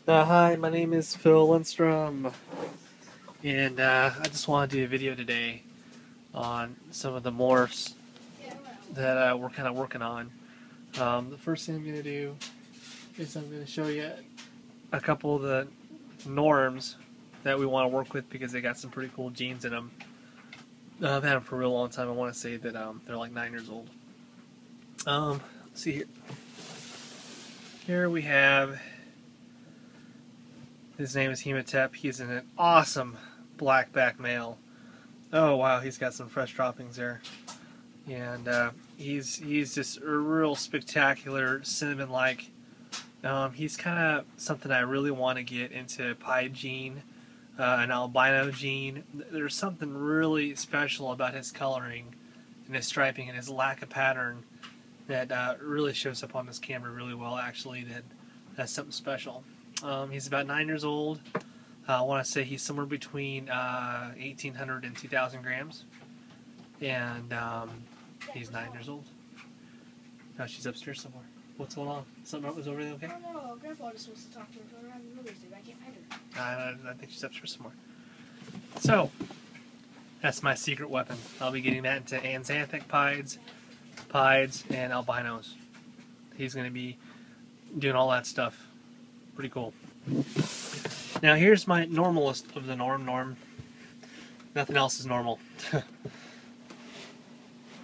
Hi, my name is Phil Lindstrom, and I just want to do a video today on some of the morphs that we're kind of working on. The first thing I'm going to do is I'm going to show you a couple of the norms that we want to work with because they got some pretty cool genes in them. I've had them for a real long time. I want to say that they're like 9 years old. Let's see here. Here we have, his name is Hematep. He's an awesome blackback male. Oh wow, he's got some fresh droppings there, and he's just a real spectacular cinnamon-like. He's kind of something I really want to get into pied gene, an albino gene. There's something really special about his coloring and his striping and his lack of pattern that really shows up on this camera really well. Actually, that's something special. He's about 9 years old. I want to say he's somewhere between 1,800 and 2,000 grams, and he's 9 years old. Now she's upstairs somewhere. What's going on? Something was over there okay? No, Grandpa just wants to talk to her for around Mother's Day. I can't find her. I think she's upstairs somewhere. So, that's my secret weapon. I'll be getting that into Axanthic pieds, and albinos. He's going to be doing all that stuff. Pretty cool. Now here's my normalist of the norm. Nothing else is normal.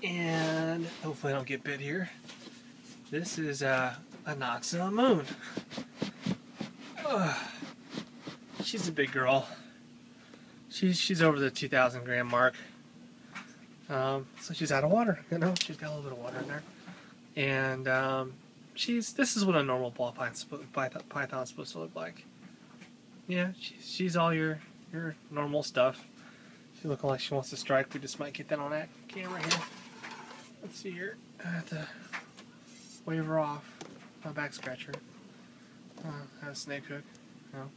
And hopefully I don't get bit here. This is a Noxa Moon. She's a big girl. She's over the 2,000 gram mark. So she's out of water. You know, she's got a little bit of water in there. And this is what a normal ball python is supposed to look like. Yeah, she's all your normal stuff. She's looking like she wants to strike. We just might get that on that camera here. Let's see here. I have to wave her off. My back scratcher. I have a snake hook. No.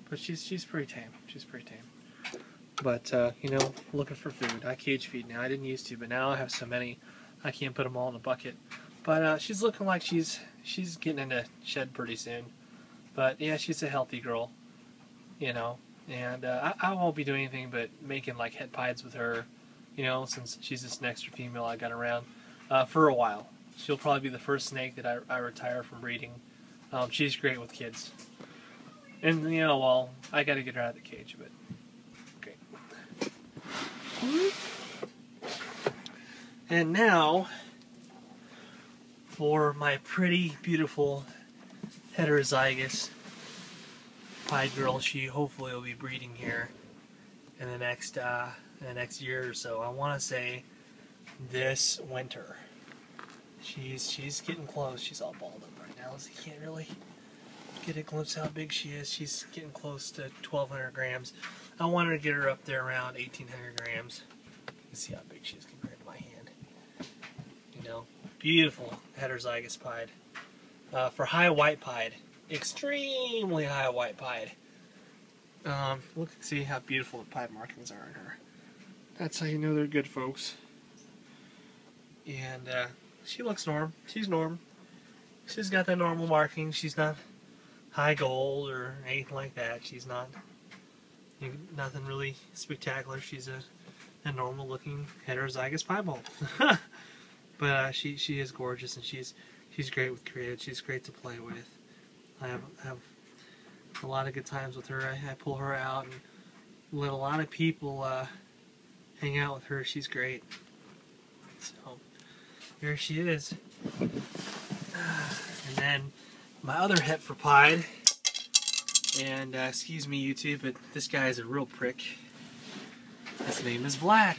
But she's pretty tame. She's pretty tame. But you know, looking for food. I cage feed now. I didn't used to, but now I have so many, I can't put them all in a bucket. But she's looking like she's getting into shed pretty soon. But yeah, she's a healthy girl. You know, and I won't be doing anything but making like het pieds with her, you know, since she's this extra female I got around for a while. She'll probably be the first snake that I retire from breeding. She's great with kids, and you know, well, I got to get her out of the cage, but okay. And now for my pretty, beautiful heterozygous pied girl. She hopefully will be breeding here in the next year or so. I want to say this winter. She's getting close. She's all balled up right now, so you can't really get a glimpse how big she is. She's getting close to 1,200 grams. I wanted to get her up there around 1,800 grams. You can see how big she is compared to my hand. You know, beautiful heterozygous pied. For high white pied. Extremely high white pied. Look and see how beautiful the pied markings are in her. That's how you know they're good, folks. And she looks norm. She's norm. She's got the normal markings. She's not high gold or anything like that. She's not nothing really spectacular. She's a normal looking heterozygous piebald. But she is gorgeous, and she's great with kids. She's great to play with. I have a lot of good times with her. I pull her out and let a lot of people hang out with her. She's great. So here she is. And then my other het for pied, and excuse me YouTube, but this guy is a real prick. His name is Vlad.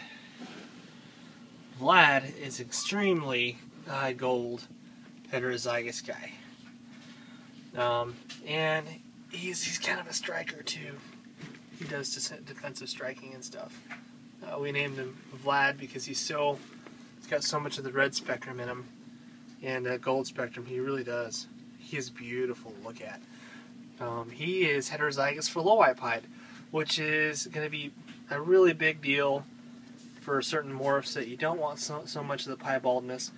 Vlad is extremely high gold heterozygous guy. And he's kind of a striker too. He does defensive striking and stuff. We named him Vlad because he's got so much of the red spectrum in him and gold spectrum. He really does. He is beautiful to look at. He is heterozygous for low white pied, which is going to be a really big deal for certain morphs that you don't want so much of the piebaldness,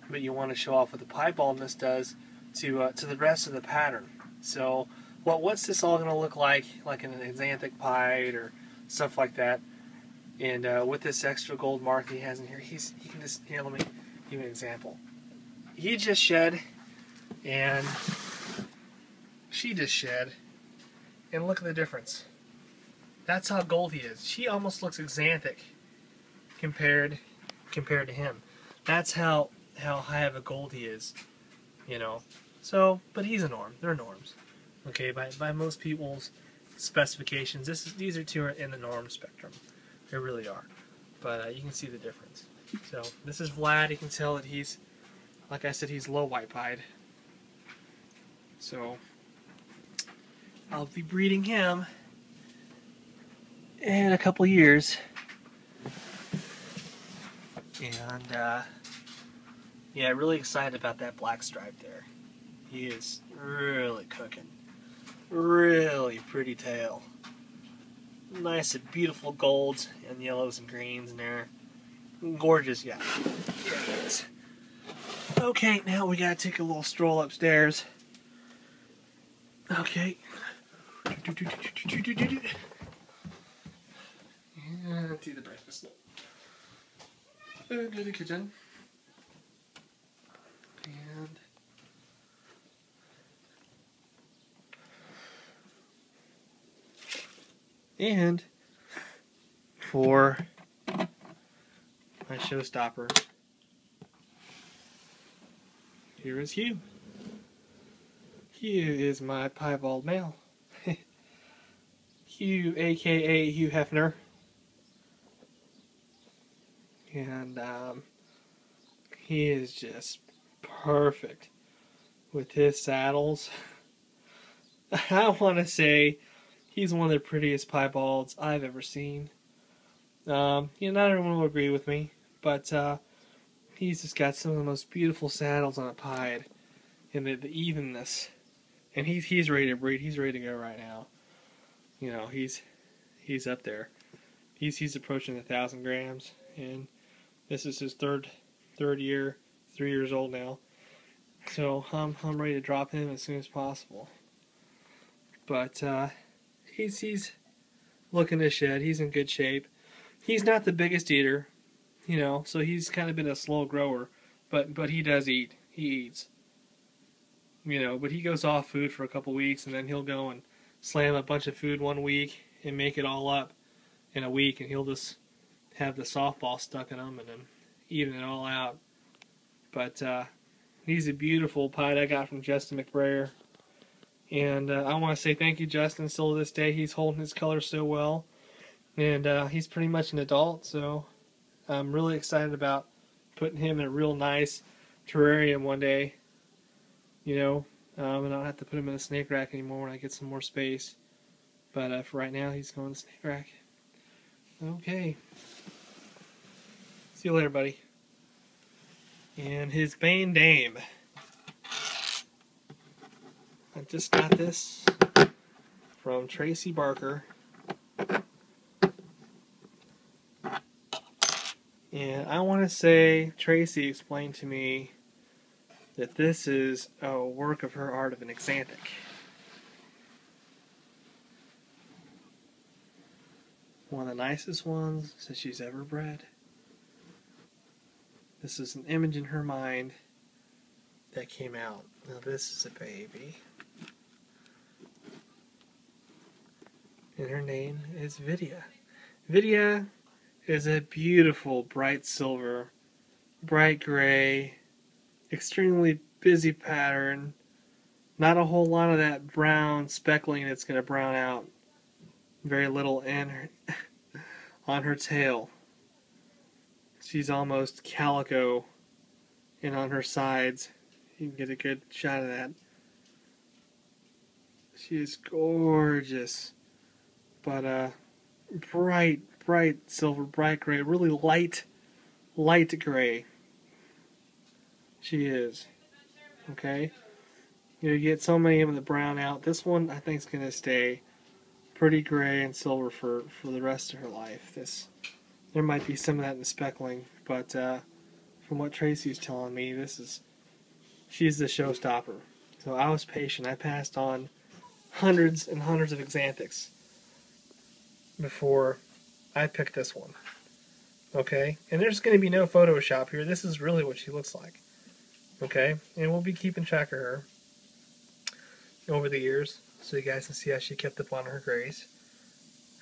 but you want to show off what the piebaldness does to the rest of the pattern. So what's this all going to look like in an Axanthic pied or stuff like that. And with this extra gold mark he has in here, he can just, here, let me give you an example. He just shed, and she just shed, and look at the difference. That's how gold he is. She almost looks Axanthic compared to him. That's how high of a gold he is, you know. So, but he's a norm. They're norms, okay. By most people's specifications, these are two are in the norm spectrum. They really are. But you can see the difference. So this is Vlad. You can tell that he's, like I said, he's low white pied. So I'll be breeding him in a couple years. And yeah, really excited about that black stripe there. He is really cooking. Really pretty tail. Nice and beautiful golds and yellows and greens in there. Gorgeous, yeah. Yeah, it is. Okay, now we gotta take a little stroll upstairs. Okay. And do the breakfast. Go to the kitchen. And for my showstopper, here is Hugh. Hugh is my piebald male. Hugh, aka Hugh Hefner. And he is just perfect with his saddles. I want to say he's one of the prettiest piebalds I've ever seen. You know, not everyone will agree with me, but he's just got some of the most beautiful saddles on a pied, and the evenness. And he's ready to breed. He's ready to go right now. You know, he's up there. He's approaching 1,000 grams, and this is his third year, 3 years old now. So I'm ready to drop him as soon as possible. But he's looking to shed. He's in good shape. He's not the biggest eater, you know, so he's kind of been a slow grower. But he does eat. He eats. You know, but he goes off food for a couple weeks, and then he'll go and slam a bunch of food one week and make it all up in a week, and he'll just have the softball stuck in him and then even it all out. But he's a beautiful pied I got from Justin McBrayer. And I want to say thank you, Justin. Still to this day, he's holding his color so well. And he's pretty much an adult, so I'm really excited about putting him in a real nice terrarium one day. You know, and I don't have to put him in a snake rack anymore when I get some more space. But for right now, he's going to the snake rack. Okay. See you later, buddy. And his Bane Dame. I just got this from Tracy Barker. And I want to say Tracy explained to me that this is a work of her art of an Axanthic. One of the nicest ones that she's ever bred. This is an image in her mind that came out. Now this is a baby. And her name is Vidya. Vidya is a beautiful bright silver, bright gray, extremely busy pattern. Not a whole lot of that brown speckling that's going to brown out. Very little in her, on her tail. She's almost calico, and on her sides, you can get a good shot of that. She is gorgeous, but bright silver, bright gray, really light gray. She is. Okay? You get so many of them that brown out. This one, I think, is going to stay pretty gray and silver for the rest of her life. There might be some of that in the speckling, but from what Tracy's telling me, she's the showstopper. So I was patient. I passed on hundreds and hundreds of Axanthics before I picked this one. Okay? And there's going to be no Photoshop here. This is really what she looks like. Okay? And we'll be keeping track of her over the years so you guys can see how she kept up on her grays.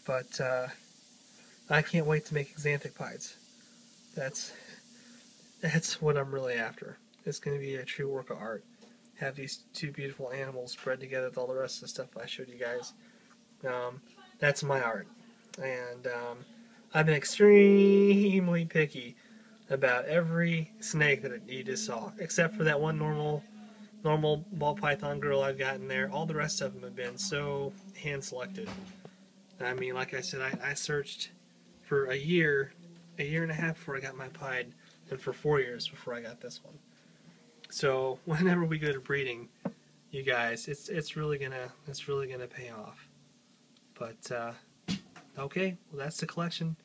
But I can't wait to make Axanthic pies. That's what I'm really after. It's going to be a true work of art. Have these two beautiful animals spread together with all the rest of the stuff I showed you guys. That's my art. And I've been extremely picky about every snake that you just saw, except for that one normal ball python girl I've got in there. All the rest of them have been so hand-selected. I mean, like I said, I searched for a year and a half before I got my pied, and for 4 years before I got this one. So whenever we go to breeding, you guys, it's really gonna pay off. But okay, well that's the collection.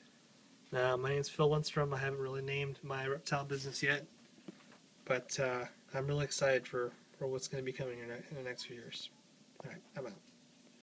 My name's Phil Lundstrom. I haven't really named my reptile business yet, but I'm really excited for what's going to be coming in the next few years. All right, I'm out.